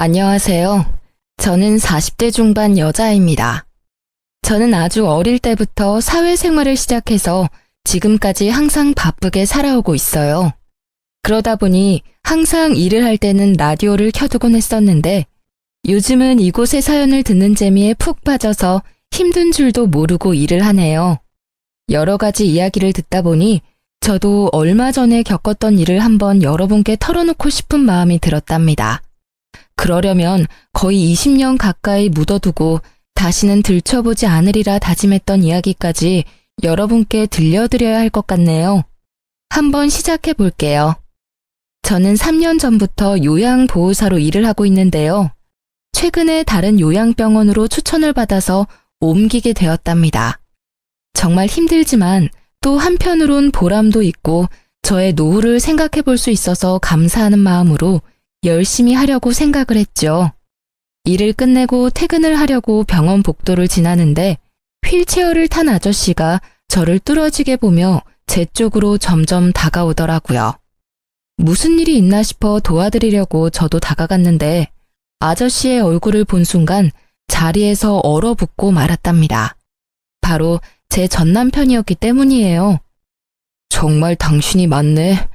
안녕하세요. 저는 40대 중반 여자입니다. 저는 아주 어릴 때부터 사회생활을 시작해서 지금까지 항상 바쁘게 살아오고 있어요. 그러다 보니 항상 일을 할 때는 라디오를 켜두곤 했었는데 요즘은 이곳의 사연을 듣는 재미에 푹 빠져서 힘든 줄도 모르고 일을 하네요. 여러 가지 이야기를 듣다 보니 저도 얼마 전에 겪었던 일을 한번 여러분께 털어놓고 싶은 마음이 들었답니다. 그러려면 거의 20년 가까이 묻어두고 다시는 들춰보지 않으리라 다짐했던 이야기까지 여러분께 들려드려야 할 것 같네요. 한번 시작해 볼게요. 저는 3년 전부터 요양보호사로 일을 하고 있는데요. 최근에 다른 요양병원으로 추천을 받아서 옮기게 되었답니다. 정말 힘들지만 또 한편으론 보람도 있고 저의 노후를 생각해 볼 수 있어서 감사하는 마음으로 열심히 하려고 생각을 했죠. 일을 끝내고 퇴근을 하려고 병원 복도를 지나는데 휠체어를 탄 아저씨가 저를 뚫어지게 보며 제 쪽으로 점점 다가오더라고요. 무슨 일이 있나 싶어 도와드리려고 저도 다가갔는데 아저씨의 얼굴을 본 순간 자리에서 얼어붙고 말았답니다. 바로 제 전남편이었기 때문이에요. 정말 당신이 맞네.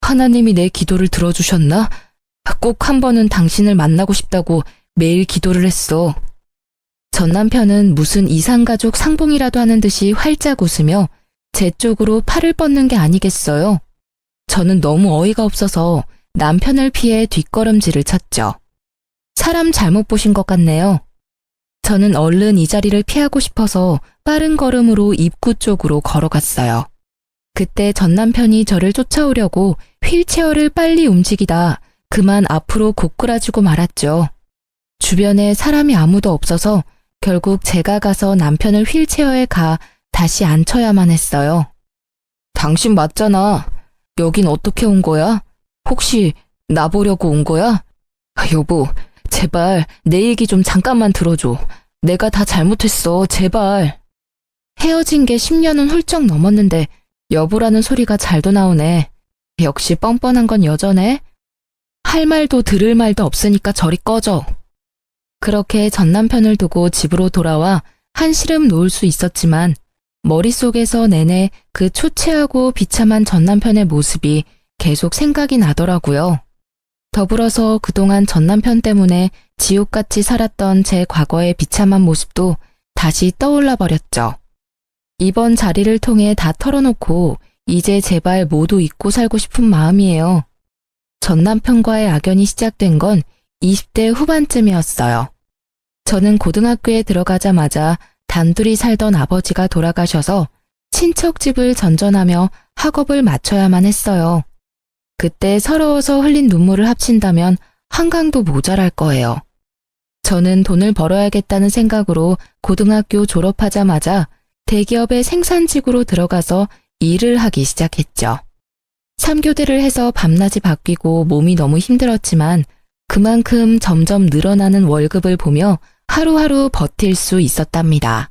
하나님이 내 기도를 들어주셨나? 꼭 한 번은 당신을 만나고 싶다고 매일 기도를 했어. 전 남편은 무슨 이산가족 상봉이라도 하는 듯이 활짝 웃으며 제 쪽으로 팔을 뻗는 게 아니겠어요. 저는 너무 어이가 없어서 남편을 피해 뒷걸음질을 쳤죠. 사람 잘못 보신 것 같네요. 저는 얼른 이 자리를 피하고 싶어서 빠른 걸음으로 입구 쪽으로 걸어갔어요. 그때 전 남편이 저를 쫓아오려고 휠체어를 빨리 움직이다 그만 앞으로 고꾸라지고 말았죠. 주변에 사람이 아무도 없어서 결국 제가 가서 남편을 휠체어에 가 다시 앉혀야만 했어요. 당신 맞잖아. 여긴 어떻게 온 거야? 혹시 나 보려고 온 거야? 여보, 제발 내 얘기 좀 잠깐만 들어줘. 내가 다 잘못했어, 제발. 헤어진 게 10년은 훌쩍 넘었는데 여보라는 소리가 잘도 나오네. 역시 뻔뻔한 건 여전해. 할 말도 들을 말도 없으니까 저리 꺼져. 그렇게 전 남편을 두고 집으로 돌아와 한시름 놓을 수 있었지만 머릿속에서 내내 그 초췌하고 비참한 전 남편의 모습이 계속 생각이 나더라고요. 더불어서 그동안 전 남편 때문에 지옥같이 살았던 제 과거의 비참한 모습도 다시 떠올라 버렸죠. 이번 자리를 통해 다 털어놓고 이제 제발 모두 잊고 살고 싶은 마음이에요. 전 남편과의 악연이 시작된 건 20대 후반쯤이었어요. 저는 고등학교에 들어가자마자 단둘이 살던 아버지가 돌아가셔서 친척 집을 전전하며 학업을 마쳐야만 했어요. 그때 서러워서 흘린 눈물을 합친다면 한강도 모자랄 거예요. 저는 돈을 벌어야겠다는 생각으로 고등학교 졸업하자마자 대기업의 생산직으로 들어가서 일을 하기 시작했죠. 3교대를 해서 밤낮이 바뀌고 몸이 너무 힘들었지만 그만큼 점점 늘어나는 월급을 보며 하루하루 버틸 수 있었답니다.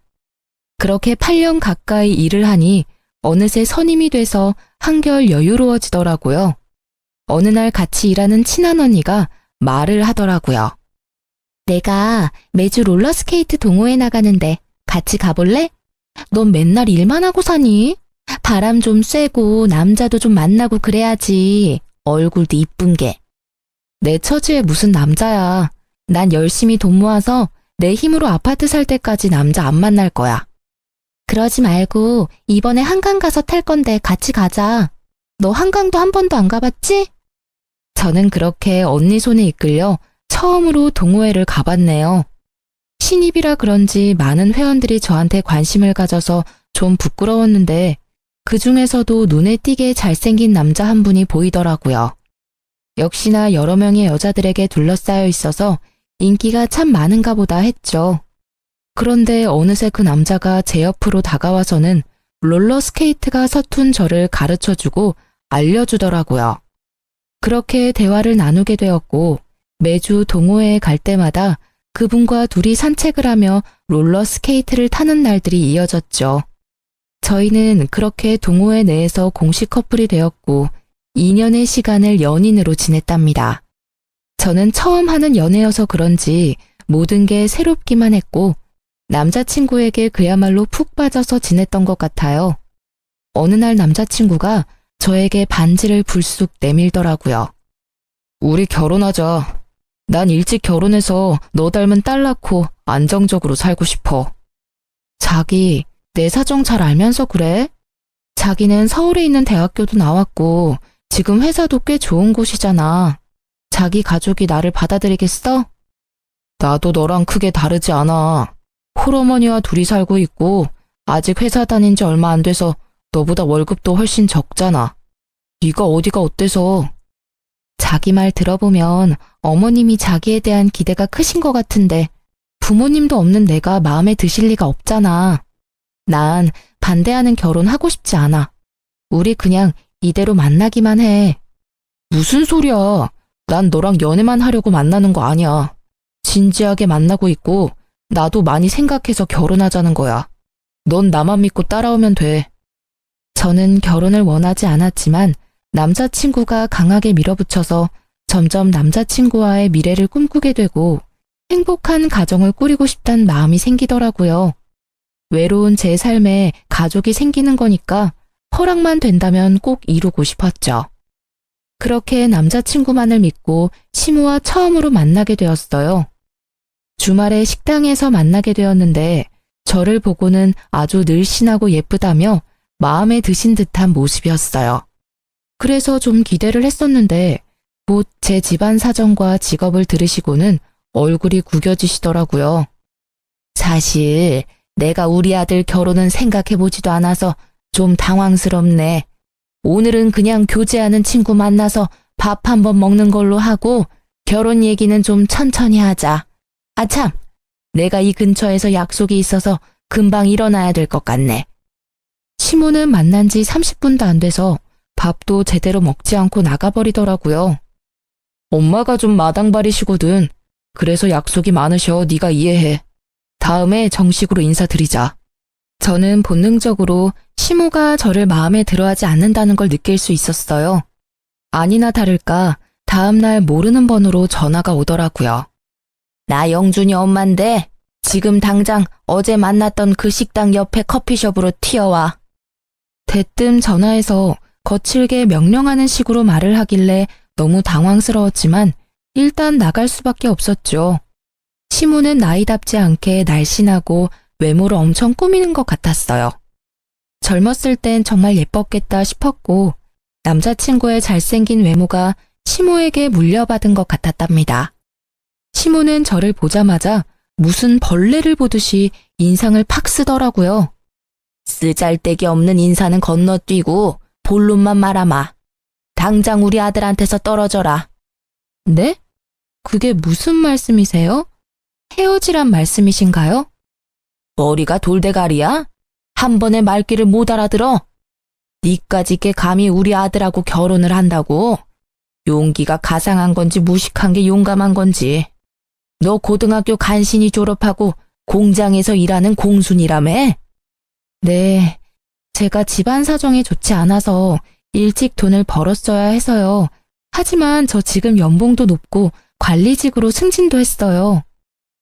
그렇게 8년 가까이 일을 하니 어느새 선임이 돼서 한결 여유로워지더라고요. 어느 날 같이 일하는 친한 언니가 말을 하더라고요. 내가 매주 롤러스케이트 동호회 나가는데 같이 가볼래? 넌 맨날 일만 하고 사니? 바람 좀 쐬고 남자도 좀 만나고 그래야지. 얼굴도 이쁜 게. 내 처지에 무슨 남자야. 난 열심히 돈 모아서 내 힘으로 아파트 살 때까지 남자 안 만날 거야. 그러지 말고 이번에 한강 가서 탈 건데 같이 가자. 너 한강도 한 번도 안 가봤지? 저는 그렇게 언니 손에 이끌려 처음으로 동호회를 가봤네요. 신입이라 그런지 많은 회원들이 저한테 관심을 가져서 좀 부끄러웠는데 그 중에서도 눈에 띄게 잘생긴 남자 한 분이 보이더라고요. 역시나 여러 명의 여자들에게 둘러싸여 있어서 인기가 참 많은가 보다 했죠. 그런데 어느새 그 남자가 제 옆으로 다가와서는 롤러스케이트가 서툰 저를 가르쳐주고 알려주더라고요. 그렇게 대화를 나누게 되었고 매주 동호회에 갈 때마다 그분과 둘이 산책을 하며 롤러스케이트를 타는 날들이 이어졌죠. 저희는 그렇게 동호회 내에서 공식 커플이 되었고 2년의 시간을 연인으로 지냈답니다. 저는 처음 하는 연애여서 그런지 모든 게 새롭기만 했고 남자친구에게 그야말로 푹 빠져서 지냈던 것 같아요. 어느 날 남자친구가 저에게 반지를 불쑥 내밀더라고요. 우리 결혼하자. 난 일찍 결혼해서 너 닮은 딸 낳고 안정적으로 살고 싶어. 자기, 내 사정 잘 알면서 그래? 자기는 서울에 있는 대학교도 나왔고 지금 회사도 꽤 좋은 곳이잖아. 자기 가족이 나를 받아들이겠어? 나도 너랑 크게 다르지 않아. 홀어머니와 둘이 살고 있고 아직 회사 다닌 지 얼마 안 돼서 너보다 월급도 훨씬 적잖아. 네가 어디가 어때서? 자기 말 들어보면 어머님이 자기에 대한 기대가 크신 것 같은데 부모님도 없는 내가 마음에 드실 리가 없잖아. 난 반대하는 결혼 하고 싶지 않아. 우리 그냥 이대로 만나기만 해. 무슨 소리야. 난 너랑 연애만 하려고 만나는 거 아니야. 진지하게 만나고 있고 나도 많이 생각해서 결혼하자는 거야. 넌 나만 믿고 따라오면 돼. 저는 결혼을 원하지 않았지만 남자친구가 강하게 밀어붙여서 점점 남자친구와의 미래를 꿈꾸게 되고 행복한 가정을 꾸리고 싶다는 마음이 생기더라고요. 외로운 제 삶에 가족이 생기는 거니까 허락만 된다면 꼭 이루고 싶었죠. 그렇게 남자친구만을 믿고 시무와 처음으로 만나게 되었어요. 주말에 식당에서 만나게 되었는데 저를 보고는 아주 늘씬하고 예쁘다며 마음에 드신 듯한 모습이었어요. 그래서 좀 기대를 했었는데 곧 제 집안 사정과 직업을 들으시고는 얼굴이 구겨지시더라고요. 사실 내가 우리 아들 결혼은 생각해보지도 않아서 좀 당황스럽네. 오늘은 그냥 교제하는 친구 만나서 밥 한번 먹는 걸로 하고 결혼 얘기는 좀 천천히 하자. 아참, 내가 이 근처에서 약속이 있어서 금방 일어나야 될 것 같네. 시모는 만난 지 30분도 안 돼서 밥도 제대로 먹지 않고 나가버리더라고요. 엄마가 좀 마당발이시거든. 그래서 약속이 많으셔. 네가 이해해. 다음에 정식으로 인사드리자. 저는 본능적으로 시모가 저를 마음에 들어하지 않는다는 걸 느낄 수 있었어요. 아니나 다를까 다음날 모르는 번호로 전화가 오더라고요. 나 영준이 엄마인데 지금 당장 어제 만났던 그 식당 옆에 커피숍으로 튀어와. 대뜸 전화해서 거칠게 명령하는 식으로 말을 하길래 너무 당황스러웠지만 일단 나갈 수밖에 없었죠. 시모는 나이답지 않게 날씬하고 외모를 엄청 꾸미는 것 같았어요. 젊었을 땐 정말 예뻤겠다 싶었고 남자친구의 잘생긴 외모가 시모에게 물려받은 것 같았답니다. 시모는 저를 보자마자 무슨 벌레를 보듯이 인상을 팍 쓰더라고요. 쓰잘데기 없는 인사는 건너뛰고 본론만 말아마. 당장 우리 아들한테서 떨어져라. 네? 그게 무슨 말씀이세요? 헤어지란 말씀이신가요? 머리가 돌대가리야? 한 번에 말귀를 못 알아들어? 니까지 게 감히 우리 아들하고 결혼을 한다고? 용기가 가상한 건지 무식한 게 용감한 건지. 너 고등학교 간신히 졸업하고 공장에서 일하는 공순이라며? 네, 제가 집안 사정이 좋지 않아서 일찍 돈을 벌었어야 해서요. 하지만 저 지금 연봉도 높고 관리직으로 승진도 했어요.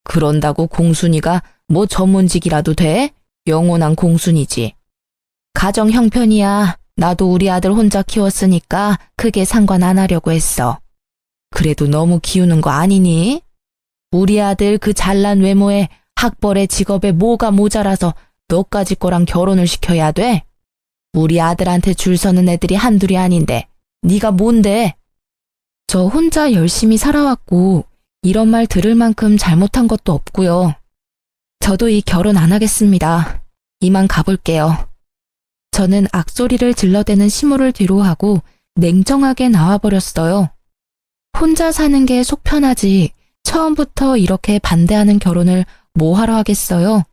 그런다고 공순이가 뭐 전문직이라도 돼? 영원한 공순이지. 가정 형편이야. 나도 우리 아들 혼자 키웠으니까 크게 상관 안 하려고 했어. 그래도 너무 키우는 거 아니니? 우리 아들 그 잘난 외모에 학벌에 직업에 뭐가 모자라서 너까지 거랑 결혼을 시켜야 돼? 우리 아들한테 줄 서는 애들이 한둘이 아닌데 네가 뭔데? 저 혼자 열심히 살아왔고 이런 말 들을 만큼 잘못한 것도 없고요. 저도 이 결혼 안 하겠습니다. 이만 가볼게요. 저는 악소리를 질러대는 시모를 뒤로하고 냉정하게 나와버렸어요. 혼자 사는 게 속 편하지 처음부터 이렇게 반대하는 결혼을 뭐하러 하겠어요.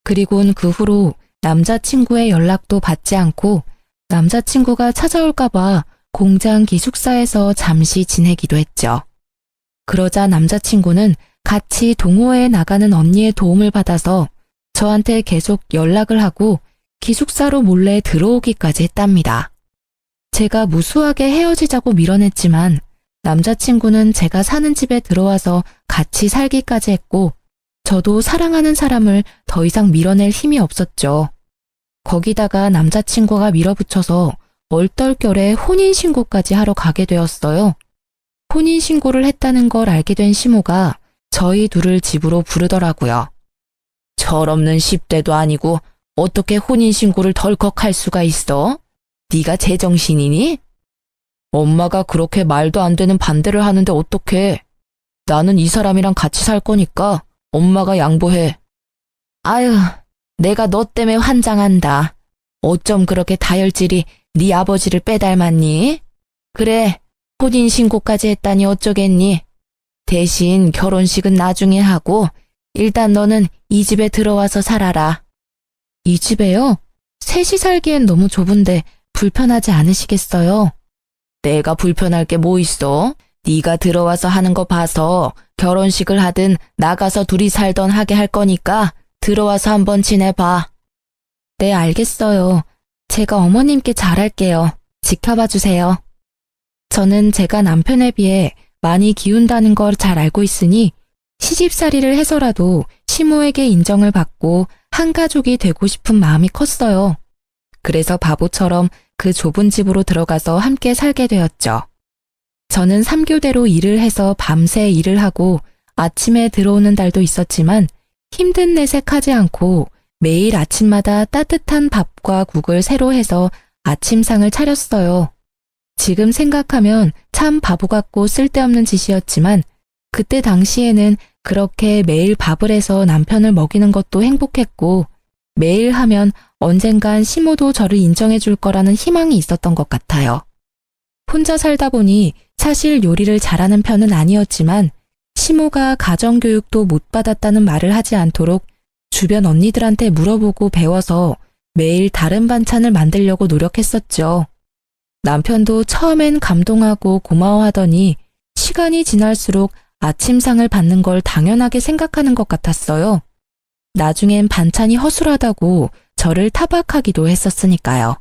그리곤 그 후로 남자친구의 연락도 받지 않고 남자친구가 찾아올까봐 공장 기숙사에서 잠시 지내기도 했죠. 그러자 남자친구는 같이 동호회에 나가는 언니의 도움을 받아서 저한테 계속 연락을 하고 기숙사로 몰래 들어오기까지 했답니다. 제가 무수하게 헤어지자고 밀어냈지만 남자친구는 제가 사는 집에 들어와서 같이 살기까지 했고, 저도 사랑하는 사람을 더 이상 밀어낼 힘이 없었죠. 거기다가 남자친구가 밀어붙여서 얼떨결에 혼인신고까지 하러 가게 되었어요. 혼인신고를 했다는 걸 알게 된 시모가 저희 둘을 집으로 부르더라고요. 철없는 10대도 아니고 어떻게 혼인신고를 덜컥 할 수가 있어? 네가 제정신이니? 엄마가 그렇게 말도 안 되는 반대를 하는데 어떡해? 나는 이 사람이랑 같이 살 거니까 엄마가 양보해. 아유, 내가 너 때문에 환장한다. 어쩜 그렇게 다혈질이 네 아버지를 빼닮았니? 그래, 혼인신고까지 했다니 어쩌겠니? 대신 결혼식은 나중에 하고 일단 너는 이 집에 들어와서 살아라. 이 집에요? 셋이 살기엔 너무 좁은데 불편하지 않으시겠어요? 내가 불편할 게 뭐 있어? 네가 들어와서 하는 거 봐서 결혼식을 하든 나가서 둘이 살던 하게 할 거니까 들어와서 한번 지내봐. 네, 알겠어요. 제가 어머님께 잘할게요. 지켜봐 주세요. 저는 제가 남편에 비해 많이 기운다는 걸 잘 알고 있으니 시집살이를 해서라도 시모에게 인정을 받고 한 가족이 되고 싶은 마음이 컸어요. 그래서 바보처럼 그 좁은 집으로 들어가서 함께 살게 되었죠. 저는 3교대로 일을 해서 밤새 일을 하고 아침에 들어오는 달도 있었지만 힘든 내색하지 않고 매일 아침마다 따뜻한 밥과 국을 새로 해서 아침상을 차렸어요. 지금 생각하면 참 바보 같고 쓸데없는 짓이었지만 그때 당시에는 그렇게 매일 밥을 해서 남편을 먹이는 것도 행복했고 매일 하면 언젠간 시모도 저를 인정해 줄 거라는 희망이 있었던 것 같아요. 혼자 살다 보니 사실 요리를 잘하는 편은 아니었지만 시모가 가정교육도 못 받았다는 말을 하지 않도록 주변 언니들한테 물어보고 배워서 매일 다른 반찬을 만들려고 노력했었죠. 남편도 처음엔 감동하고 고마워하더니 시간이 지날수록 아침상을 받는 걸 당연하게 생각하는 것 같았어요. 나중엔 반찬이 허술하다고 저를 타박하기도 했었으니까요.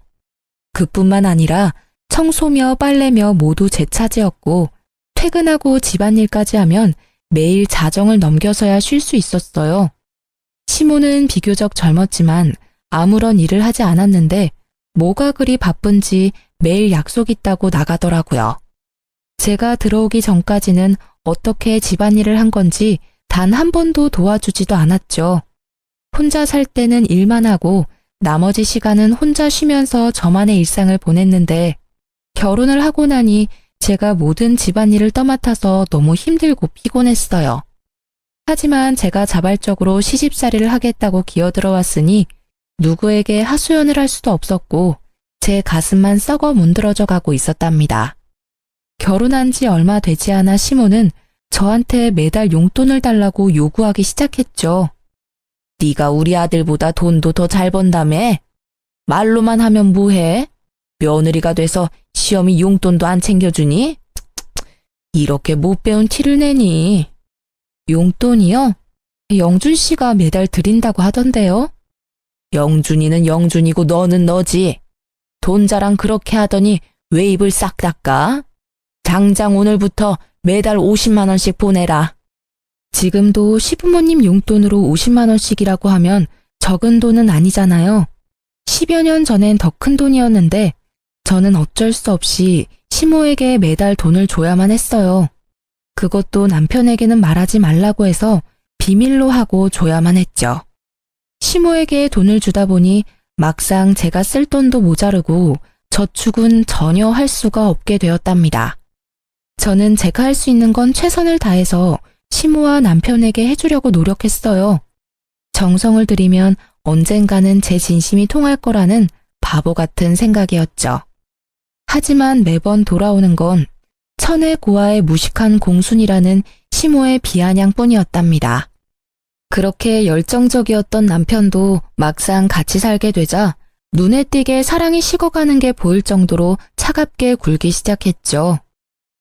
그뿐만 아니라 청소며 빨래며 모두 제 차지였고 퇴근하고 집안일까지 하면 매일 자정을 넘겨서야 쉴 수 있었어요. 시모는 비교적 젊었지만 아무런 일을 하지 않았는데 뭐가 그리 바쁜지 매일 약속 있다고 나가더라고요. 제가 들어오기 전까지는 어떻게 집안일을 한 건지 단 한 번도 도와주지도 않았죠. 혼자 살 때는 일만 하고 나머지 시간은 혼자 쉬면서 저만의 일상을 보냈는데 결혼을 하고 나니 제가 모든 집안일을 떠맡아서 너무 힘들고 피곤했어요. 하지만 제가 자발적으로 시집살이를 하겠다고 기어들어왔으니 누구에게 하소연을 할 수도 없었고 제 가슴만 썩어 문드러져 가고 있었답니다. 결혼한 지 얼마 되지 않아 시모는 저한테 매달 용돈을 달라고 요구하기 시작했죠. 네가 우리 아들보다 돈도 더 잘 번다며? 말로만 하면 뭐해? 며느리가 돼서 시어미 용돈도 안 챙겨주니? 이렇게 못 배운 티를 내니? 용돈이요? 영준 씨가 매달 드린다고 하던데요? 영준이는 영준이고 너는 너지. 돈 자랑 그렇게 하더니 왜 입을 싹 닦아? 당장 오늘부터 매달 50만 원씩 보내라. 지금도 시부모님 용돈으로 50만 원씩이라고 하면 적은 돈은 아니잖아요. 10여 년 전엔 더 큰 돈이었는데 저는 어쩔 수 없이 시모에게 매달 돈을 줘야만 했어요. 그것도 남편에게는 말하지 말라고 해서 비밀로 하고 줘야만 했죠. 시모에게 돈을 주다 보니 막상 제가 쓸 돈도 모자르고 저축은 전혀 할 수가 없게 되었답니다. 저는 제가 할 수 있는 건 최선을 다해서 시모와 남편에게 해주려고 노력했어요. 정성을 들이면 언젠가는 제 진심이 통할 거라는 바보 같은 생각이었죠. 하지만 매번 돌아오는 건 천의 고아의 무식한 공순이라는 시모의 비아냥뿐이었답니다. 그렇게 열정적이었던 남편도 막상 같이 살게 되자 눈에 띄게 사랑이 식어가는 게 보일 정도로 차갑게 굴기 시작했죠.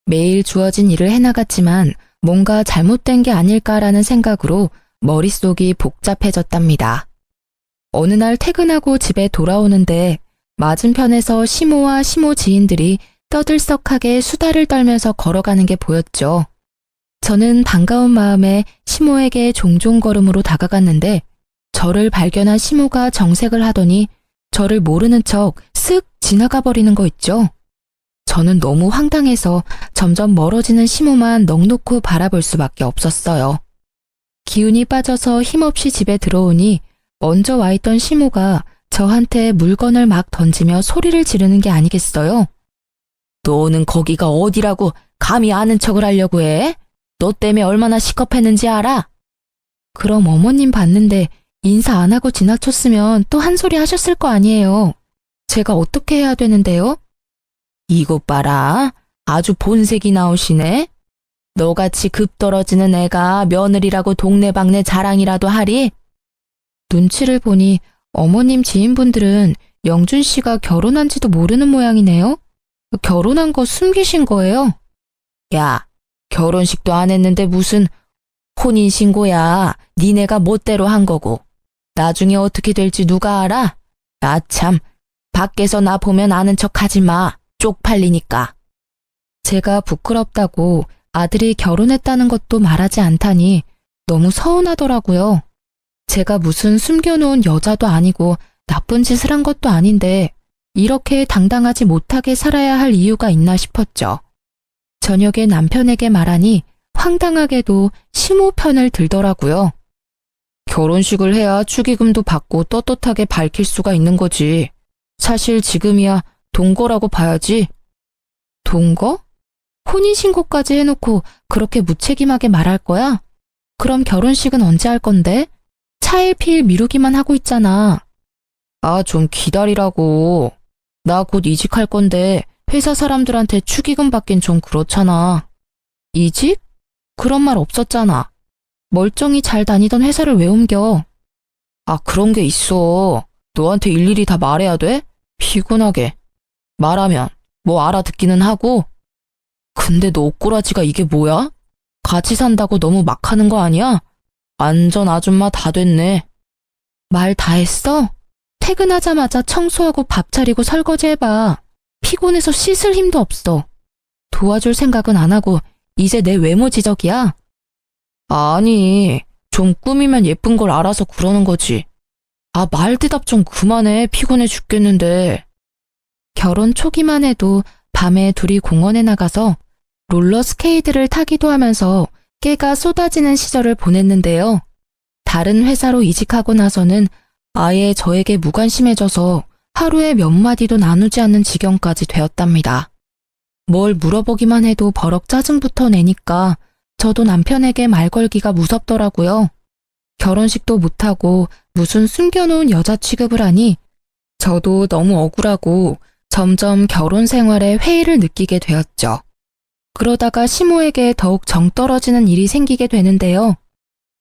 매일 주어진 일을 해나갔지만 뭔가 잘못된 게 아닐까라는 생각으로 머릿속이 복잡해졌답니다. 어느 날 퇴근하고 집에 돌아오는데 맞은편에서 시모와 시모 지인들이 떠들썩하게 수다를 떨면서 걸어가는 게 보였죠. 저는 반가운 마음에 시모에게 종종 걸음으로 다가갔는데 저를 발견한 시모가 정색을 하더니 저를 모르는 척 쓱 지나가 버리는 거 있죠. 저는 너무 황당해서 점점 멀어지는 시모만 넋놓고 바라볼 수밖에 없었어요. 기운이 빠져서 힘없이 집에 들어오니 먼저 와 있던 시모가 저한테 물건을 막 던지며 소리를 지르는 게 아니겠어요? 너는 거기가 어디라고 감히 아는 척을 하려고 해? 너 때문에 얼마나 시겁했는지 알아? 그럼 어머님 봤는데 인사 안 하고 지나쳤으면 또 한 소리 하셨을 거 아니에요. 제가 어떻게 해야 되는데요? 이것 봐라. 아주 본색이 나오시네. 너같이 급 떨어지는 애가 며느리라고 동네방네 자랑이라도 하리? 눈치를 보니 어머님 지인분들은 영준 씨가 결혼한지도 모르는 모양이네요. 결혼한 거 숨기신 거예요? 야, 결혼식도 안 했는데 무슨 혼인신고야. 니네가 멋대로 한 거고. 나중에 어떻게 될지 누가 알아? 아 참, 밖에서 나 보면 아는 척 하지 마. 쪽팔리니까. 제가 부끄럽다고 아들이 결혼했다는 것도 말하지 않다니 너무 서운하더라고요. 제가 무슨 숨겨놓은 여자도 아니고 나쁜 짓을 한 것도 아닌데 이렇게 당당하지 못하게 살아야 할 이유가 있나 싶었죠. 저녁에 남편에게 말하니 황당하게도 시모 편을 들더라고요. 결혼식을 해야 축의금도 받고 떳떳하게 밝힐 수가 있는 거지. 사실 지금이야 동거라고 봐야지. 동거? 혼인신고까지 해놓고 그렇게 무책임하게 말할 거야? 그럼 결혼식은 언제 할 건데? 차일피일 미루기만 하고 있잖아. 아, 좀 기다리라고. 나 곧 이직할 건데 회사 사람들한테 축의금 받긴 좀 그렇잖아. 이직? 그런 말 없었잖아. 멀쩡히 잘 다니던 회사를 왜 옮겨? 아, 그런 게 있어. 너한테 일일이 다 말해야 돼? 피곤하게. 말하면 뭐 알아듣기는 하고. 근데 너 옷꼬라지가 이게 뭐야? 같이 산다고 너무 막 하는 거 아니야? 완전 아줌마 다 됐네. 말 다 했어? 퇴근하자마자 청소하고 밥 차리고 설거지 해봐. 피곤해서 씻을 힘도 없어. 도와줄 생각은 안 하고 이제 내 외모 지적이야? 아니, 좀 꾸미면 예쁜 걸 알아서 그러는 거지. 아, 말 대답 좀 그만해. 피곤해 죽겠는데. 결혼 초기만 해도 밤에 둘이 공원에 나가서 롤러스케이트를 타기도 하면서 깨가 쏟아지는 시절을 보냈는데요. 다른 회사로 이직하고 나서는 아예 저에게 무관심해져서 하루에 몇 마디도 나누지 않는 지경까지 되었답니다. 뭘 물어보기만 해도 버럭 짜증부터 내니까 저도 남편에게 말 걸기가 무섭더라고요. 결혼식도 못하고 무슨 숨겨놓은 여자 취급을 하니 저도 너무 억울하고 점점 결혼 생활에 회의를 느끼게 되었죠. 그러다가 시모에게 더욱 정 떨어지는 일이 생기게 되는데요.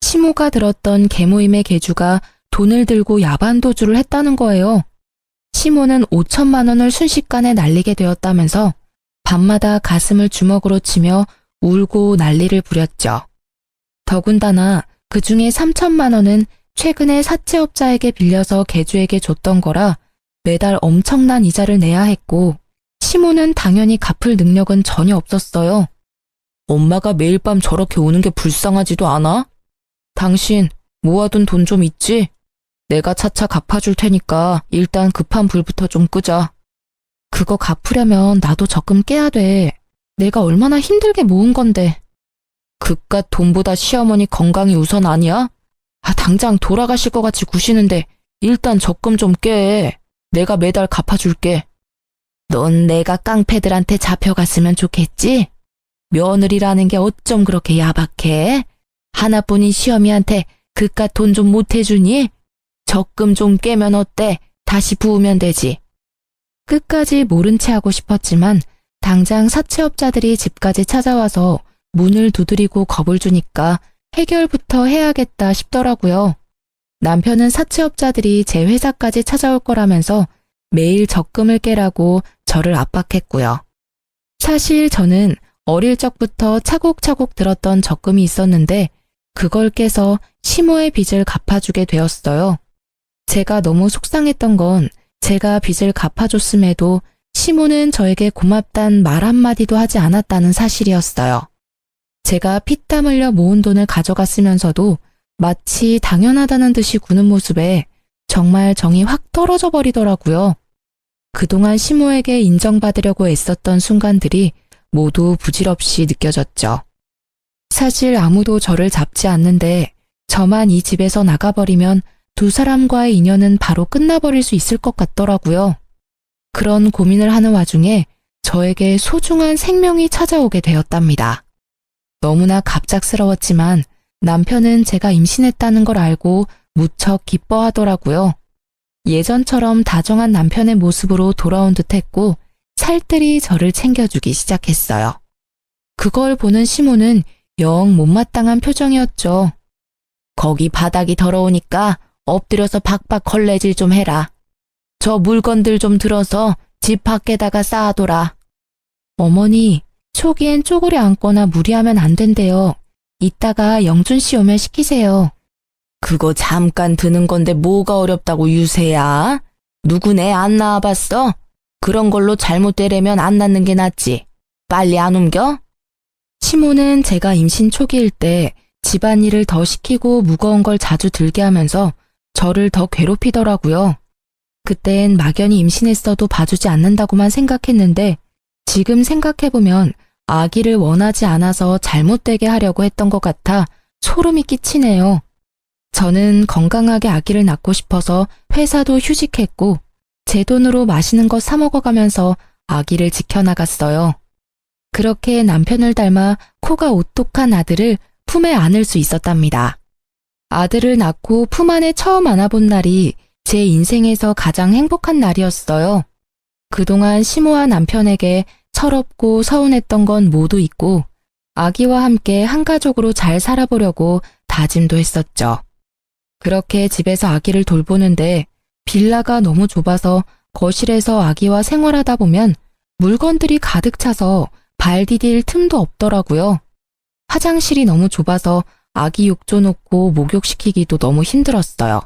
시모가 들었던 계모임의 계주가 돈을 들고 야반도주를 했다는 거예요. 시모는 5천만 원을 순식간에 날리게 되었다면서 밤마다 가슴을 주먹으로 치며 울고 난리를 부렸죠. 더군다나 그 중에 3천만 원은 최근에 사채업자에게 빌려서 계주에게 줬던 거라 매달 엄청난 이자를 내야 했고 시모는 당연히 갚을 능력은 전혀 없었어요. 엄마가 매일 밤 저렇게 오는 게 불쌍하지도 않아? 당신 모아둔 돈 좀 있지? 내가 차차 갚아줄 테니까 일단 급한 불부터 좀 끄자. 그거 갚으려면 나도 적금 깨야 돼. 내가 얼마나 힘들게 모은 건데. 그깟 돈보다 시어머니 건강이 우선 아니야? 아, 당장 돌아가실 것 같이 구시는데 일단 적금 좀 깨. 내가 매달 갚아줄게. 넌 내가 깡패들한테 잡혀갔으면 좋겠지? 며느리라는 게 어쩜 그렇게 야박해? 하나뿐인 시어미한테 그깟 돈 좀 못 해주니? 적금 좀 깨면 어때? 다시 부으면 되지. 끝까지 모른 채 하고 싶었지만 당장 사채업자들이 집까지 찾아와서 문을 두드리고 겁을 주니까 해결부터 해야겠다 싶더라고요. 남편은 사채업자들이 제 회사까지 찾아올 거라면서 매일 적금을 깨라고 저를 압박했고요. 사실 저는 어릴 적부터 차곡차곡 들었던 적금이 있었는데 그걸 깨서 시모의 빚을 갚아주게 되었어요. 제가 너무 속상했던 건 제가 빚을 갚아줬음에도 시모는 저에게 고맙단 말 한마디도 하지 않았다는 사실이었어요. 제가 피땀 흘려 모은 돈을 가져갔으면서도 마치 당연하다는 듯이 구는 모습에 정말 정이 확 떨어져 버리더라고요. 그동안 시모에게 인정받으려고 애썼던 순간들이 모두 부질없이 느껴졌죠. 사실 아무도 저를 잡지 않는데 저만 이 집에서 나가버리면 두 사람과의 인연은 바로 끝나버릴 수 있을 것 같더라고요. 그런 고민을 하는 와중에 저에게 소중한 생명이 찾아오게 되었답니다. 너무나 갑작스러웠지만 남편은 제가 임신했다는 걸 알고 무척 기뻐하더라고요. 예전처럼 다정한 남편의 모습으로 돌아온 듯했고 살뜰히 저를 챙겨주기 시작했어요. 그걸 보는 시모는 영 못마땅한 표정이었죠. 거기 바닥이 더러우니까 엎드려서 박박 걸레질 좀 해라. 저 물건들 좀 들어서 집 밖에다가 쌓아둬라. 어머니, 초기엔 쪼그려 앉거나 무리하면 안 된대요. 이따가 영준 씨 오면 시키세요. 그거 잠깐 드는 건데 뭐가 어렵다고 유세야? 누구네 안 낳아봤어? 그런 걸로 잘못되려면 안 낳는 게 낫지. 빨리 안 옮겨? 시모는 제가 임신 초기일 때 집안일을 더 시키고 무거운 걸 자주 들게 하면서 저를 더 괴롭히더라고요. 그땐 막연히 임신했어도 봐주지 않는다고만 생각했는데 지금 생각해보면 아기를 원하지 않아서 잘못되게 하려고 했던 것 같아 소름이 끼치네요. 저는 건강하게 아기를 낳고 싶어서 회사도 휴직했고 제 돈으로 맛있는 거 사 먹어가면서 아기를 지켜나갔어요. 그렇게 남편을 닮아 코가 오똑한 아들을 품에 안을 수 있었답니다. 아들을 낳고 품 안에 처음 안아본 날이 제 인생에서 가장 행복한 날이었어요. 그동안 시모와 남편에게 철없고 서운했던 건 모두 잊고 아기와 함께 한 가족으로 잘 살아보려고 다짐도 했었죠. 그렇게 집에서 아기를 돌보는데 빌라가 너무 좁아서 거실에서 아기와 생활하다 보면 물건들이 가득 차서 발 디딜 틈도 없더라고요. 화장실이 너무 좁아서 아기 욕조 놓고 목욕시키기도 너무 힘들었어요.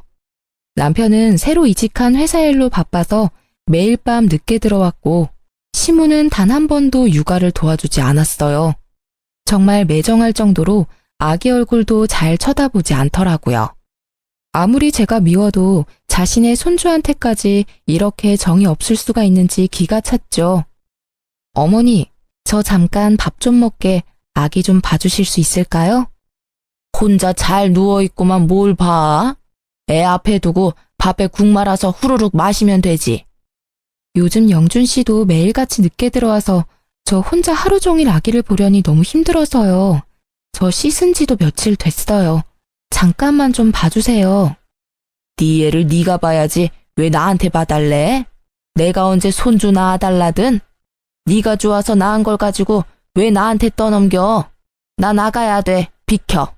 남편은 새로 이직한 회사 일로 바빠서 매일 밤 늦게 들어왔고 시모는 단 한 번도 육아를 도와주지 않았어요. 정말 매정할 정도로 아기 얼굴도 잘 쳐다보지 않더라고요. 아무리 제가 미워도 자신의 손주한테까지 이렇게 정이 없을 수가 있는지 기가 찼죠. 어머니, 저 잠깐 밥 좀 먹게 아기 좀 봐주실 수 있을까요? 혼자 잘 누워있고만 뭘 봐? 애 앞에 두고 밥에 국 말아서 후루룩 마시면 되지. 요즘 영준 씨도 매일같이 늦게 들어와서 저 혼자 하루 종일 아기를 보려니 너무 힘들어서요. 저 씻은 지도 며칠 됐어요. 잠깐만 좀 봐주세요. 네 애를 네가 봐야지 왜 나한테 봐달래? 내가 언제 손주 낳아달라든? 네가 좋아서 낳은 걸 가지고 왜 나한테 떠넘겨? 나 나가야 돼. 비켜.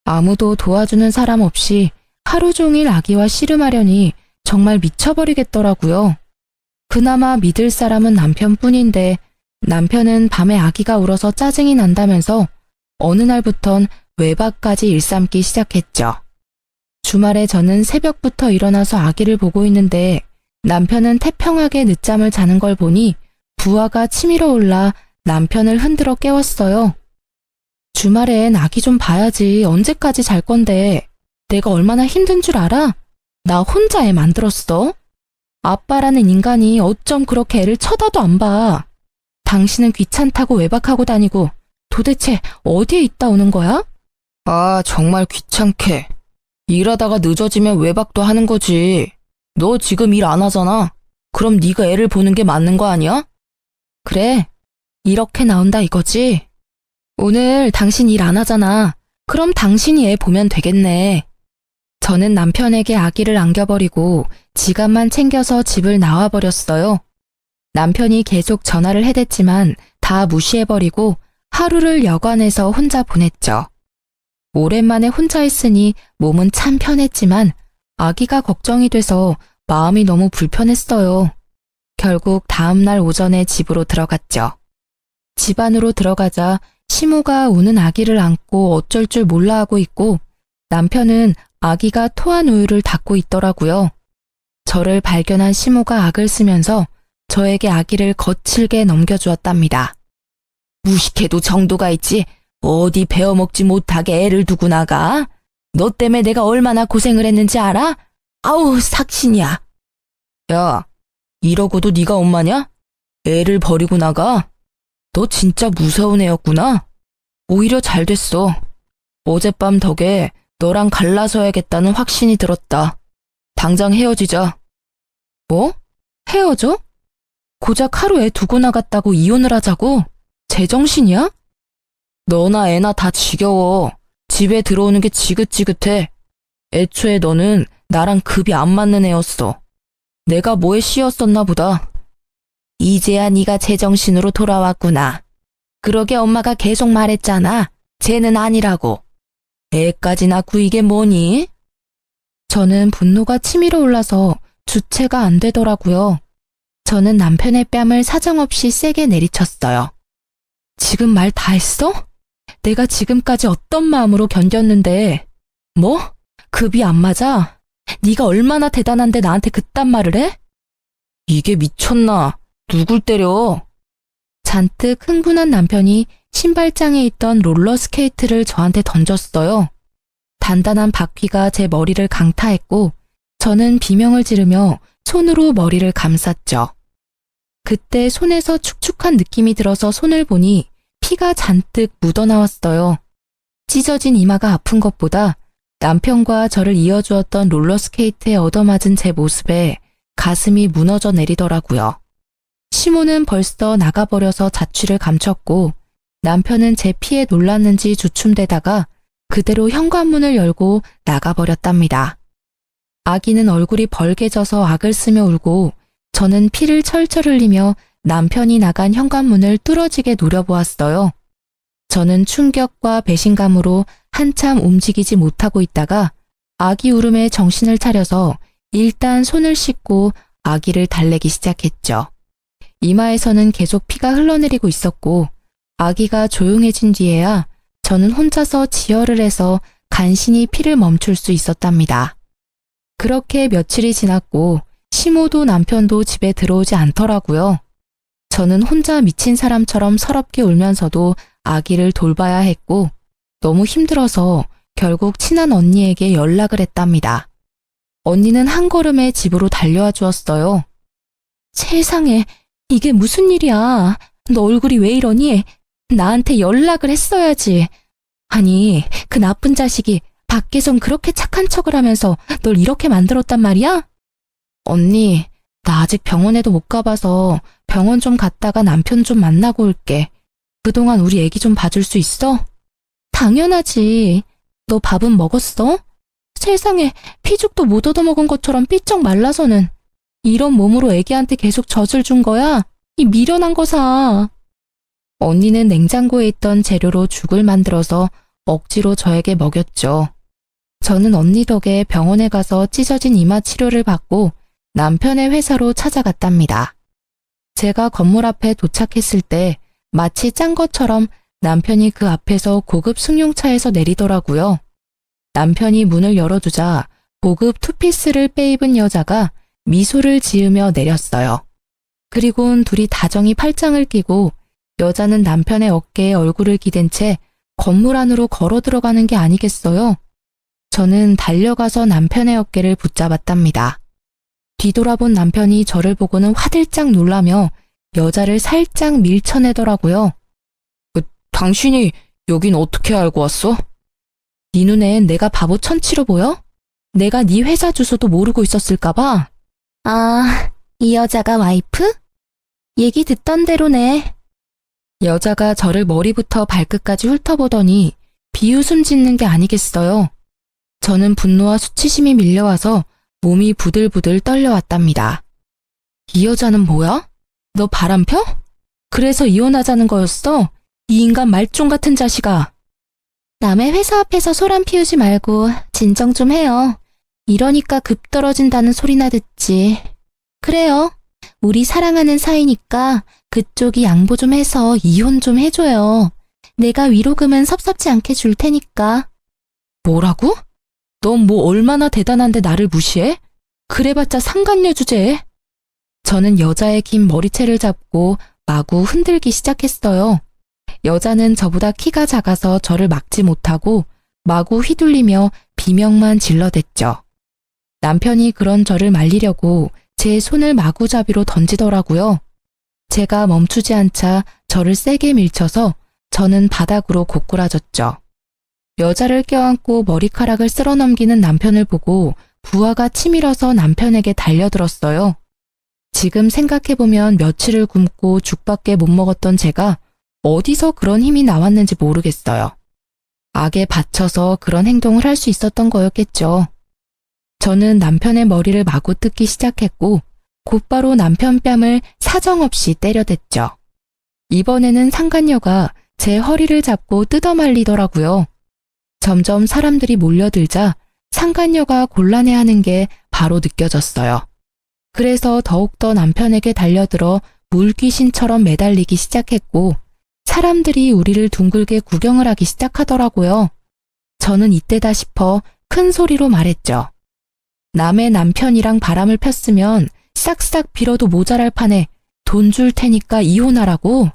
아무도 도와주는 사람 없이 하루 종일 아기와 씨름하려니 정말 미쳐버리겠더라고요. 그나마 믿을 사람은 남편뿐인데 남편은 밤에 아기가 울어서 짜증이 난다면서 어느 날부턴 외박까지 일삼기 시작했죠. 주말에 저는 새벽부터 일어나서 아기를 보고 있는데 남편은 태평하게 늦잠을 자는 걸 보니 부하가 치밀어 올라 남편을 흔들어 깨웠어요. 주말엔 아기 좀 봐야지 언제까지 잘 건데 내가 얼마나 힘든 줄 알아? 나 혼자 애 만들었어. 아빠라는 인간이 어쩜 그렇게 애를 쳐다도 안 봐. 당신은 귀찮다고 외박하고 다니고 도대체 어디에 있다 오는 거야? 아, 정말 귀찮게. 일하다가 늦어지면 외박도 하는 거지. 너 지금 일 안 하잖아. 그럼 네가 애를 보는 게 맞는 거 아니야? 그래, 이렇게 나온다 이거지. 오늘 당신 일 안 하잖아. 그럼 당신이 애 보면 되겠네. 저는 남편에게 아기를 안겨버리고 지갑만 챙겨서 집을 나와버렸어요. 남편이 계속 전화를 해댔지만 다 무시해버리고 하루를 여관에서 혼자 보냈죠. 오랜만에 혼자 있으니 몸은 참 편했지만 아기가 걱정이 돼서 마음이 너무 불편했어요. 결국 다음날 오전에 집으로 들어갔죠. 집 안으로 들어가자 시모가 우는 아기를 안고 어쩔 줄 몰라 하고 있고 남편은 아기가 토한 우유를 닦고 있더라고요. 저를 발견한 시모가 악을 쓰면서 저에게 아기를 거칠게 넘겨주었답니다. 무식해도 정도가 있지. 어디 베어먹지 못하게 애를 두고 나가? 너 때문에 내가 얼마나 고생을 했는지 알아? 아우, 삭신이야. 야, 이러고도 네가 엄마냐? 애를 버리고 나가? 너 진짜 무서운 애였구나. 오히려 잘 됐어. 어젯밤 덕에 너랑 갈라서야겠다는 확신이 들었다. 당장 헤어지자. 뭐? 헤어져? 고작 하루 애 두고 나갔다고 이혼을 하자고? 제정신이야? 너나 애나 다 지겨워. 집에 들어오는 게 지긋지긋해. 애초에 너는 나랑 급이 안 맞는 애였어. 내가 뭐에 씌었었나 보다. 이제야 네가 제정신으로 돌아왔구나. 그러게 엄마가 계속 말했잖아. 쟤는 아니라고. 애까지 낳고 이게 뭐니? 저는 분노가 치밀어 올라서 주체가 안 되더라고요. 저는 남편의 뺨을 사정없이 세게 내리쳤어요. 지금 말 다 했어? 내가 지금까지 어떤 마음으로 견뎠는데. 뭐? 급이 안 맞아? 네가 얼마나 대단한데 나한테 그딴 말을 해? 이게 미쳤나? 누굴 때려? 잔뜩 흥분한 남편이 신발장에 있던 롤러스케이트를 저한테 던졌어요. 단단한 바퀴가 제 머리를 강타했고 저는 비명을 지르며 손으로 머리를 감쌌죠. 그때 손에서 축축한 느낌이 들어서 손을 보니 피가 잔뜩 묻어나왔어요. 찢어진 이마가 아픈 것보다 남편과 저를 이어주었던 롤러스케이트에 얻어맞은 제 모습에 가슴이 무너져 내리더라고요. 시모는 벌써 나가버려서 자취를 감췄고 남편은 제 피에 놀랐는지 주춤대다가 그대로 현관문을 열고 나가버렸답니다. 아기는 얼굴이 벌개져서 악을 쓰며 울고 저는 피를 철철 흘리며 남편이 나간 현관문을 뚫어지게 노려보았어요. 저는 충격과 배신감으로 한참 움직이지 못하고 있다가 아기 울음에 정신을 차려서 일단 손을 씻고 아기를 달래기 시작했죠. 이마에서는 계속 피가 흘러내리고 있었고 아기가 조용해진 뒤에야 저는 혼자서 지혈을 해서 간신히 피를 멈출 수 있었답니다. 그렇게 며칠이 지났고 시모도 남편도 집에 들어오지 않더라고요. 저는 혼자 미친 사람처럼 서럽게 울면서도 아기를 돌봐야 했고 너무 힘들어서 결국 친한 언니에게 연락을 했답니다. 언니는 한 걸음에 집으로 달려와 주었어요. 세상에, 이게 무슨 일이야? 너 얼굴이 왜 이러니? 나한테 연락을 했어야지. 아니, 그 나쁜 자식이 밖에선 그렇게 착한 척을 하면서 널 이렇게 만들었단 말이야? 언니, 나 아직 병원에도 못 가봐서 병원 좀 갔다가 남편 좀 만나고 올게. 그동안 우리 애기 좀 봐줄 수 있어? 당연하지. 너 밥은 먹었어? 세상에, 피죽도 못 얻어먹은 것처럼 삐쩍 말라서는. 이런 몸으로 애기한테 계속 젖을 준 거야? 이 미련한 거사. 언니는 냉장고에 있던 재료로 죽을 만들어서 억지로 저에게 먹였죠. 저는 언니 덕에 병원에 가서 찢어진 이마 치료를 받고 남편의 회사로 찾아갔답니다. 제가 건물 앞에 도착했을 때 마치 짠 것처럼 남편이 그 앞에서 고급 승용차에서 내리더라고요. 남편이 문을 열어두자 고급 투피스를 빼입은 여자가 미소를 지으며 내렸어요. 그리곤 둘이 다정히 팔짱을 끼고 여자는 남편의 어깨에 얼굴을 기댄 채 건물 안으로 걸어 들어가는 게 아니겠어요? 저는 달려가서 남편의 어깨를 붙잡았답니다. 뒤돌아본 남편이 저를 보고는 화들짝 놀라며 여자를 살짝 밀쳐내더라고요. 당신이 여긴 어떻게 알고 왔어? 네 눈엔 내가 바보 천치로 보여? 내가 네 회사 주소도 모르고 있었을까봐. 아, 이 여자가 와이프? 얘기 듣던 대로네. 여자가 저를 머리부터 발끝까지 훑어보더니 비웃음 짓는 게 아니겠어요. 저는 분노와 수치심이 밀려와서 몸이 부들부들 떨려왔답니다. 이 여자는 뭐야? 너 바람펴? 그래서 이혼하자는 거였어? 이 인간 말종 같은 자식아. 남의 회사 앞에서 소란 피우지 말고 진정 좀 해요. 이러니까 급 떨어진다는 소리나 듣지. 그래요. 우리 사랑하는 사이니까 그쪽이 양보 좀 해서 이혼 좀 해줘요. 내가 위로금은 섭섭지 않게 줄 테니까. 뭐라고? 넌 뭐 얼마나 대단한데 나를 무시해? 그래봤자 상간녀 주제에. 저는 여자의 긴 머리채를 잡고 마구 흔들기 시작했어요. 여자는 저보다 키가 작아서 저를 막지 못하고 마구 휘둘리며 비명만 질러댔죠. 남편이 그런 저를 말리려고 제 손을 마구잡이로 던지더라고요. 제가 멈추지 않자 저를 세게 밀쳐서 저는 바닥으로 고꾸라졌죠. 여자를 껴안고 머리카락을 쓸어넘기는 남편을 보고 부하가 치밀어서 남편에게 달려들었어요. 지금 생각해보면 며칠을 굶고 죽밖에 못 먹었던 제가 어디서 그런 힘이 나왔는지 모르겠어요. 악에 받쳐서 그런 행동을 할 수 있었던 거였겠죠. 저는 남편의 머리를 마구 뜯기 시작했고 곧바로 남편 뺨을 사정없이 때려댔죠. 이번에는 상간녀가 제 허리를 잡고 뜯어말리더라고요. 점점 사람들이 몰려들자 상간녀가 곤란해하는 게 바로 느껴졌어요. 그래서 더욱더 남편에게 달려들어 물귀신처럼 매달리기 시작했고 사람들이 우리를 둥글게 구경을 하기 시작하더라고요. 저는 이때다 싶어 큰 소리로 말했죠. 남의 남편이랑 바람을 폈으면 싹싹 빌어도 모자랄 판에 돈 줄 테니까 이혼하라고?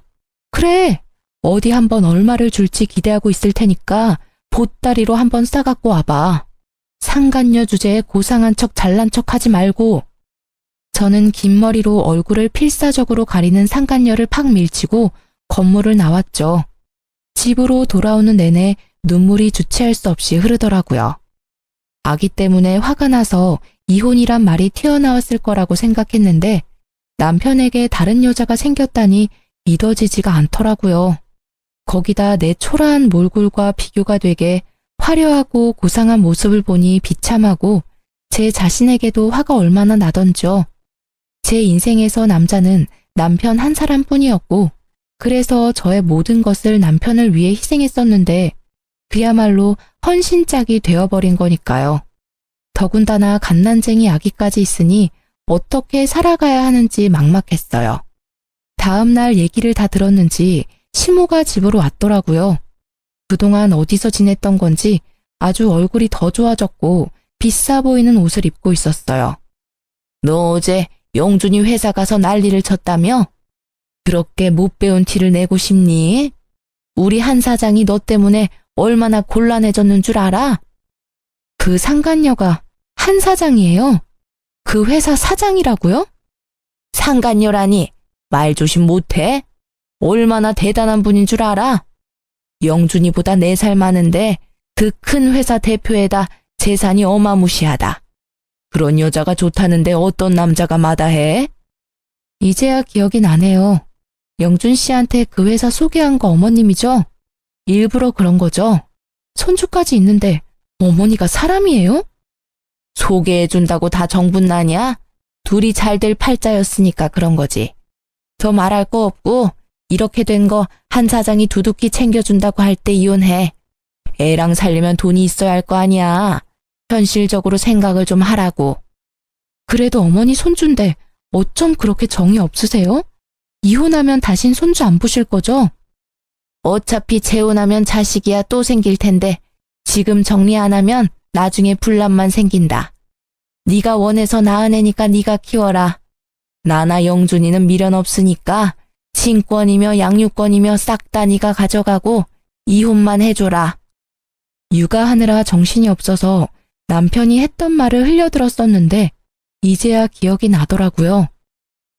그래, 어디 한번 얼마를 줄지 기대하고 있을 테니까 보따리로 한번 싸갖고 와봐. 상간녀 주제에 고상한 척 잘난 척 하지 말고. 저는 긴 머리로 얼굴을 필사적으로 가리는 상간녀를 팍 밀치고 건물을 나왔죠. 집으로 돌아오는 내내 눈물이 주체할 수 없이 흐르더라고요. 아기 때문에 화가 나서 이혼이란 말이 튀어나왔을 거라고 생각했는데 남편에게 다른 여자가 생겼다니 믿어지지가 않더라고요. 거기다 내 초라한 몰골과 비교가 되게 화려하고 고상한 모습을 보니 비참하고 제 자신에게도 화가 얼마나 나던지요. 제 인생에서 남자는 남편 한 사람뿐이었고 그래서 저의 모든 것을 남편을 위해 희생했었는데 그야말로 헌신짝이 되어버린 거니까요. 더군다나 갓난쟁이 아기까지 있으니 어떻게 살아가야 하는지 막막했어요. 다음 날 얘기를 다 들었는지 시모가 집으로 왔더라고요. 그동안 어디서 지냈던 건지 아주 얼굴이 더 좋아졌고 비싸 보이는 옷을 입고 있었어요. 너 어제 영준이 회사 가서 난리를 쳤다며? 그렇게 못 배운 티를 내고 싶니? 우리 한 사장이 너 때문에 얼마나 곤란해졌는 줄 알아? 그 상간녀가 한 사장이에요? 그 회사 사장이라고요? 상간녀라니 말 조심 못해? 얼마나 대단한 분인 줄 알아? 영준이보다 4살 많은데 그 큰 회사 대표에다 재산이 어마무시하다. 그런 여자가 좋다는데 어떤 남자가 마다해? 이제야 기억이 나네요. 영준 씨한테 그 회사 소개한 거 어머님이죠? 일부러 그런 거죠? 손주까지 있는데 어머니가 사람이에요? 소개해준다고 다 정분나냐? 둘이 잘 될 팔자였으니까 그런 거지. 더 말할 거 없고 이렇게 된 거 한 사장이 두둑히 챙겨준다고 할 때 이혼해. 애랑 살려면 돈이 있어야 할 거 아니야. 현실적으로 생각을 좀 하라고. 그래도 어머니 손주인데 어쩜 그렇게 정이 없으세요? 이혼하면 다신 손주 안 보실 거죠? 어차피 재혼하면 자식이야 또 생길 텐데 지금 정리 안 하면 나중에 분란만 생긴다. 네가 원해서 낳은 애니까 네가 키워라. 나나 영준이는 미련 없으니까 친권이며 양육권이며 싹 다 네가 가져가고 이혼만 해줘라. 육아하느라 정신이 없어서 남편이 했던 말을 흘려들었었는데 이제야 기억이 나더라고요.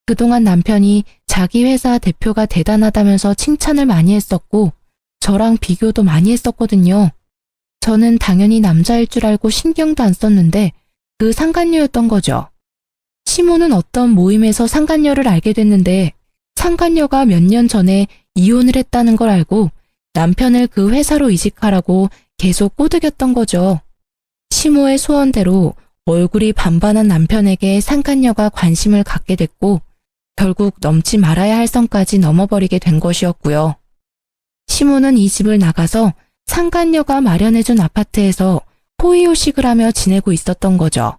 그동안 남편이 자기 회사 대표가 대단하다면서 칭찬을 많이 했었고 저랑 비교도 많이 했었거든요. 저는 당연히 남자일 줄 알고 신경도 안 썼는데 그 상간녀였던 거죠. 시모는 어떤 모임에서 상간녀를 알게 됐는데 상간녀가 몇 년 전에 이혼을 했다는 걸 알고 남편을 그 회사로 이직하라고 계속 꼬드겼던 거죠. 시모의 소원대로 얼굴이 반반한 남편에게 상간녀가 관심을 갖게 됐고 결국 넘지 말아야 할 선까지 넘어버리게 된 것이었고요. 시모는 이 집을 나가서 상간녀가 마련해준 아파트에서 호의호식을 하며 지내고 있었던 거죠.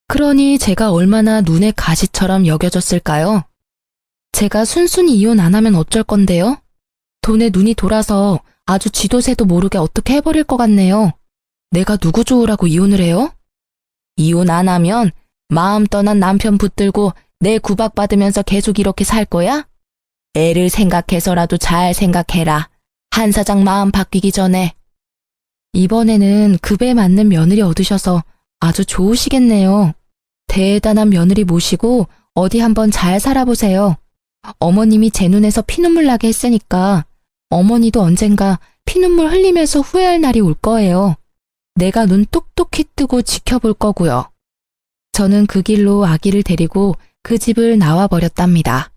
그러니 제가 얼마나 눈의 가시처럼 여겨졌을까요? 제가 순순히 이혼 안 하면 어쩔 건데요? 돈에 눈이 돌아서 아주 쥐도새도 모르게 어떻게 해버릴 것 같네요. 내가 누구 좋으라고 이혼을 해요? 이혼 안 하면 마음 떠난 남편 붙들고 내 구박받으면서 계속 이렇게 살 거야? 애를 생각해서라도 잘 생각해라. 한 사장 마음 바뀌기 전에. 이번에는 급에 맞는 며느리 얻으셔서 아주 좋으시겠네요. 대단한 며느리 모시고 어디 한번 잘 살아보세요. 어머님이 제 눈에서 피눈물 나게 했으니까 어머니도 언젠가 피눈물 흘리면서 후회할 날이 올 거예요. 내가 눈 똑똑히 뜨고 지켜볼 거고요. 저는 그 길로 아기를 데리고 그 집을 나와버렸답니다.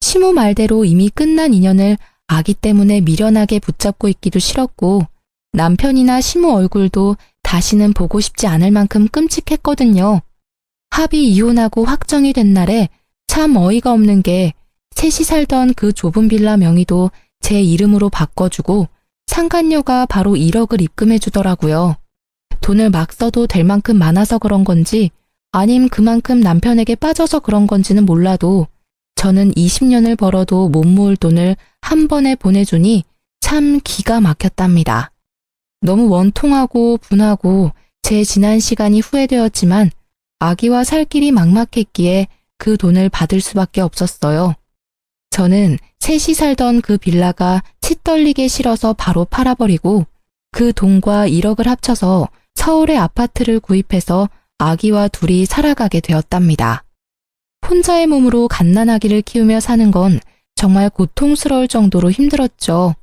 시모 말대로 이미 끝난 인연을 아기 때문에 미련하게 붙잡고 있기도 싫었고 남편이나 시모 얼굴도 다시는 보고 싶지 않을 만큼 끔찍했거든요. 합의 이혼하고 확정이 된 날에 참 어이가 없는 게 셋이 살던 그 좁은 빌라 명의도 제 이름으로 바꿔주고 상간녀가 바로 1억을 입금해 주더라고요. 돈을 막 써도 될 만큼 많아서 그런 건지 아님 그만큼 남편에게 빠져서 그런 건지는 몰라도 저는 20년을 벌어도 못 모을 돈을 한 번에 보내주니 참 기가 막혔답니다. 너무 원통하고 분하고 제 지난 시간이 후회되었지만 아기와 살 길이 막막했기에 그 돈을 받을 수밖에 없었어요. 저는 셋이 살던 그 빌라가 치떨리게 싫어서 바로 팔아버리고 그 돈과 1억을 합쳐서 서울의 아파트를 구입해서 아기와 둘이 살아가게 되었답니다. 혼자의 몸으로 갓난아기를 키우며 사는 건 정말 고통스러울 정도로 힘들었죠.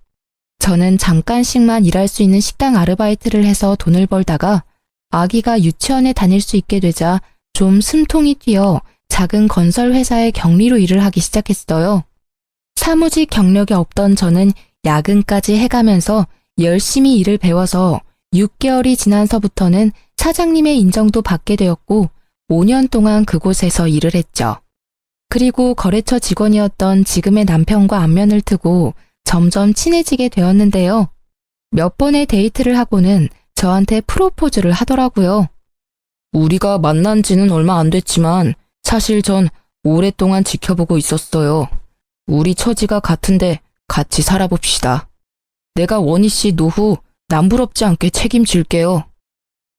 저는 잠깐씩만 일할 수 있는 식당 아르바이트를 해서 돈을 벌다가 아기가 유치원에 다닐 수 있게 되자 좀 숨통이 뛰어 작은 건설 회사의 경리로 일을 하기 시작했어요. 사무직 경력이 없던 저는 야근까지 해가면서 열심히 일을 배워서 6개월이 지나서부터는 사장님의 인정도 받게 되었고 5년 동안 그곳에서 일을 했죠. 그리고 거래처 직원이었던 지금의 남편과 안면을 트고 점점 친해지게 되었는데요. 몇 번의 데이트를 하고는 저한테 프로포즈를 하더라고요. 우리가 만난 지는 얼마 안 됐지만 사실 전 오랫동안 지켜보고 있었어요. 우리 처지가 같은데 같이 살아봅시다. 내가 원희 씨 노후 남부럽지 않게 책임질게요.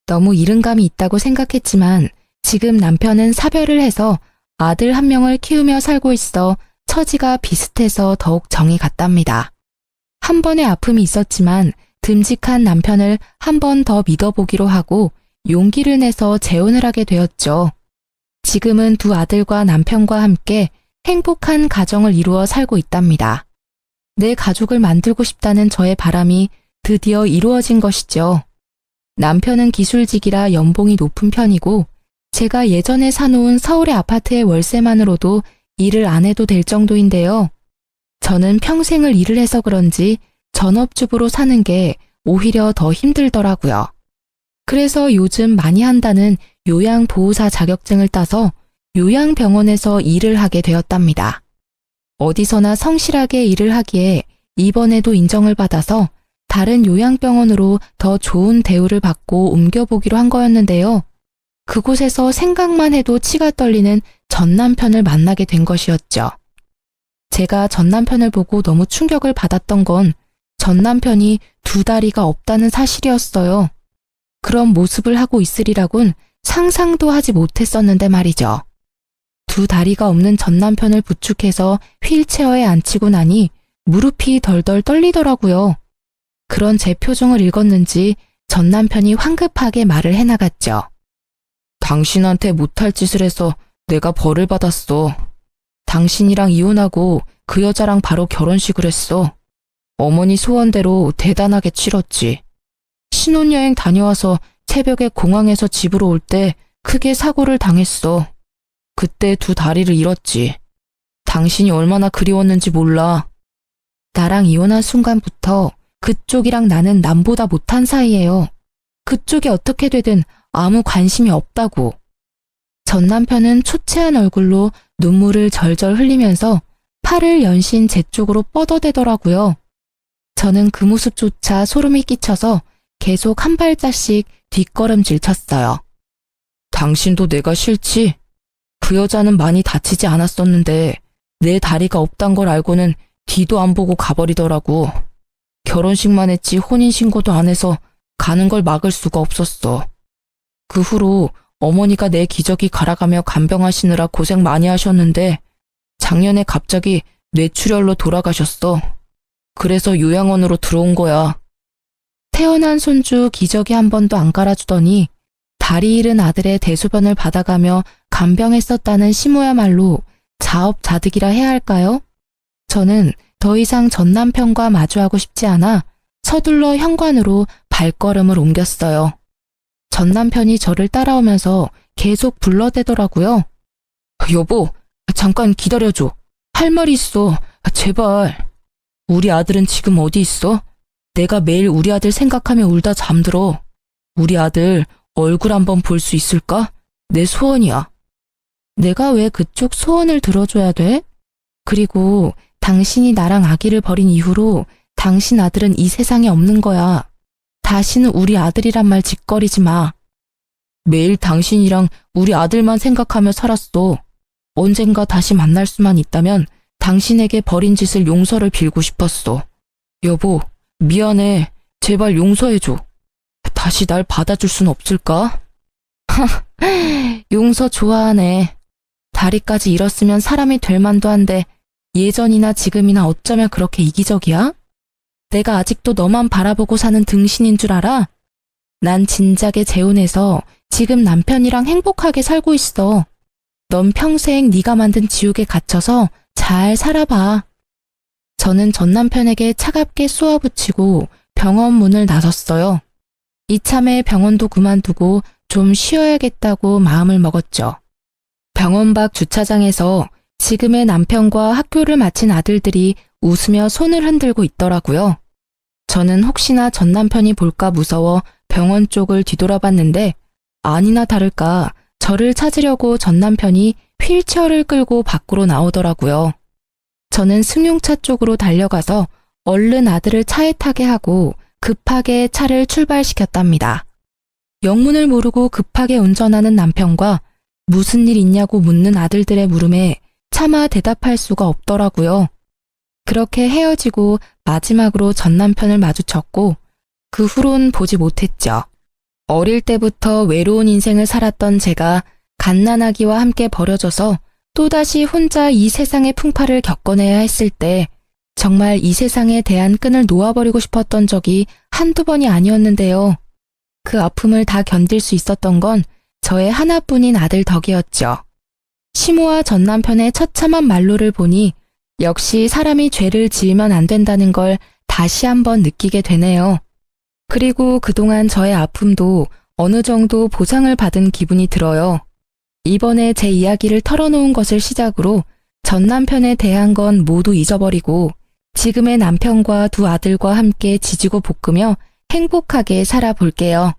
너무 이른감이 있다고 생각했지만 지금 남편은 사별을 해서 아들 한 명을 키우며 살고 있어 처지가 비슷해서 더욱 정이 갔답니다. 한 번의 아픔이 있었지만 듬직한 남편을 한 번 더 믿어보기로 하고 용기를 내서 재혼을 하게 되었죠. 지금은 두 아들과 남편과 함께 행복한 가정을 이루어 살고 있답니다. 내 가족을 만들고 싶다는 저의 바람이 드디어 이루어진 것이죠. 남편은 기술직이라 연봉이 높은 편이고 제가 예전에 사놓은 서울의 아파트의 월세만으로도 일을 안 해도 될 정도인데요. 저는 평생을 일을 해서 그런지 전업주부로 사는 게 오히려 더 힘들더라고요. 그래서 요즘 많이 한다는 요양보호사 자격증을 따서 요양병원에서 일을 하게 되었답니다. 어디서나 성실하게 일을 하기에 이번에도 인정을 받아서 다른 요양병원으로 더 좋은 대우를 받고 옮겨보기로 한 거였는데요. 그곳에서 생각만 해도 치가 떨리는 전 남편을 만나게 된 것이었죠. 제가 전 남편을 보고 너무 충격을 받았던 건 전 남편이 두 다리가 없다는 사실이었어요. 그런 모습을 하고 있으리라곤 상상도 하지 못했었는데 말이죠. 두 다리가 없는 전 남편을 부축해서 휠체어에 앉히고 나니 무릎이 덜덜 떨리더라고요. 그런 제 표정을 읽었는지 전 남편이 황급하게 말을 해나갔죠. 당신한테 못할 짓을 해서 내가 벌을 받았어. 당신이랑 이혼하고 그 여자랑 바로 결혼식을 했어. 어머니 소원대로 대단하게 치렀지. 신혼여행 다녀와서 새벽에 공항에서 집으로 올 때 크게 사고를 당했어. 그때 두 다리를 잃었지. 당신이 얼마나 그리웠는지 몰라. 나랑 이혼한 순간부터 그쪽이랑 나는 남보다 못한 사이예요. 그쪽이 어떻게 되든 아무 관심이 없다고. 전 남편은 초췌한 얼굴로 눈물을 절절 흘리면서 팔을 연신 제 쪽으로 뻗어대더라고요. 저는 그 모습조차 소름이 끼쳐서 계속 한 발짝씩 뒷걸음질 쳤어요. 당신도 내가 싫지? 그 여자는 많이 다치지 않았었는데 내 다리가 없단 걸 알고는 뒤도 안 보고 가버리더라고. 결혼식만 했지 혼인신고도 안 해서 가는 걸 막을 수가 없었어. 그 후로 어머니가 내 기저귀 갈아가며 간병하시느라 고생 많이 하셨는데 작년에 갑자기 뇌출혈로 돌아가셨어. 그래서 요양원으로 들어온 거야. 태어난 손주 기저귀 한 번도 안 갈아주더니 다리 잃은 아들의 대소변을 받아가며 간병했었다는 시모야말로 자업자득이라 해야 할까요? 저는 더 이상 전 남편과 마주하고 싶지 않아 서둘러 현관으로 발걸음을 옮겼어요. 전 남편이 저를 따라오면서 계속 불러대더라고요. 여보, 잠깐 기다려줘. 할 말이 있어. 제발. 우리 아들은 지금 어디 있어? 내가 매일 우리 아들 생각하며 울다 잠들어. 우리 아들 얼굴 한번 볼 수 있을까? 내 소원이야. 내가 왜 그쪽 소원을 들어줘야 돼? 그리고 당신이 나랑 아기를 버린 이후로 당신 아들은 이 세상에 없는 거야. 다시는 우리 아들이란 말 짓거리지 마. 매일 당신이랑 우리 아들만 생각하며 살았어. 언젠가 다시 만날 수만 있다면 당신에게 벌인 짓을 용서를 빌고 싶었어. 여보, 미안해. 제발 용서해줘. 다시 날 받아줄 순 없을까? 용서 좋아하네. 다리까지 잃었으면 사람이 될 만도 한데 예전이나 지금이나 어쩌면 그렇게 이기적이야? 내가 아직도 너만 바라보고 사는 등신인 줄 알아? 난 진작에 재혼해서 지금 남편이랑 행복하게 살고 있어. 넌 평생 네가 만든 지옥에 갇혀서 잘 살아봐. 저는 전 남편에게 차갑게 쏘아붙이고 병원 문을 나섰어요. 이참에 병원도 그만두고 좀 쉬어야겠다고 마음을 먹었죠. 병원 밖 주차장에서 지금의 남편과 학교를 마친 아들들이 웃으며 손을 흔들고 있더라고요. 저는 혹시나 전 남편이 볼까 무서워 병원 쪽을 뒤돌아봤는데 아니나 다를까 저를 찾으려고 전 남편이 휠체어를 끌고 밖으로 나오더라고요. 저는 승용차 쪽으로 달려가서 얼른 아들을 차에 타게 하고 급하게 차를 출발시켰답니다. 영문을 모르고 급하게 운전하는 남편과 무슨 일 있냐고 묻는 아들들의 물음에 차마 대답할 수가 없더라고요. 그렇게 헤어지고 마지막으로 전 남편을 마주쳤고 그 후론 보지 못했죠. 어릴 때부터 외로운 인생을 살았던 제가 갓난아기와 함께 버려져서 또다시 혼자 이 세상의 풍파를 겪어내야 했을 때 정말 이 세상에 대한 끈을 놓아버리고 싶었던 적이 한두 번이 아니었는데요. 그 아픔을 다 견딜 수 있었던 건 저의 하나뿐인 아들 덕이었죠. 시모와 전 남편의 처참한 말로를 보니 역시 사람이 죄를 지으면 안 된다는 걸 다시 한번 느끼게 되네요. 그리고 그동안 저의 아픔도 어느 정도 보상을 받은 기분이 들어요. 이번에 제 이야기를 털어놓은 것을 시작으로 전 남편에 대한 건 모두 잊어버리고 지금의 남편과 두 아들과 함께 지지고 볶으며 행복하게 살아볼게요.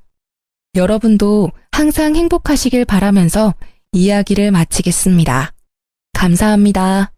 여러분도 항상 행복하시길 바라면서 이야기를 마치겠습니다. 감사합니다.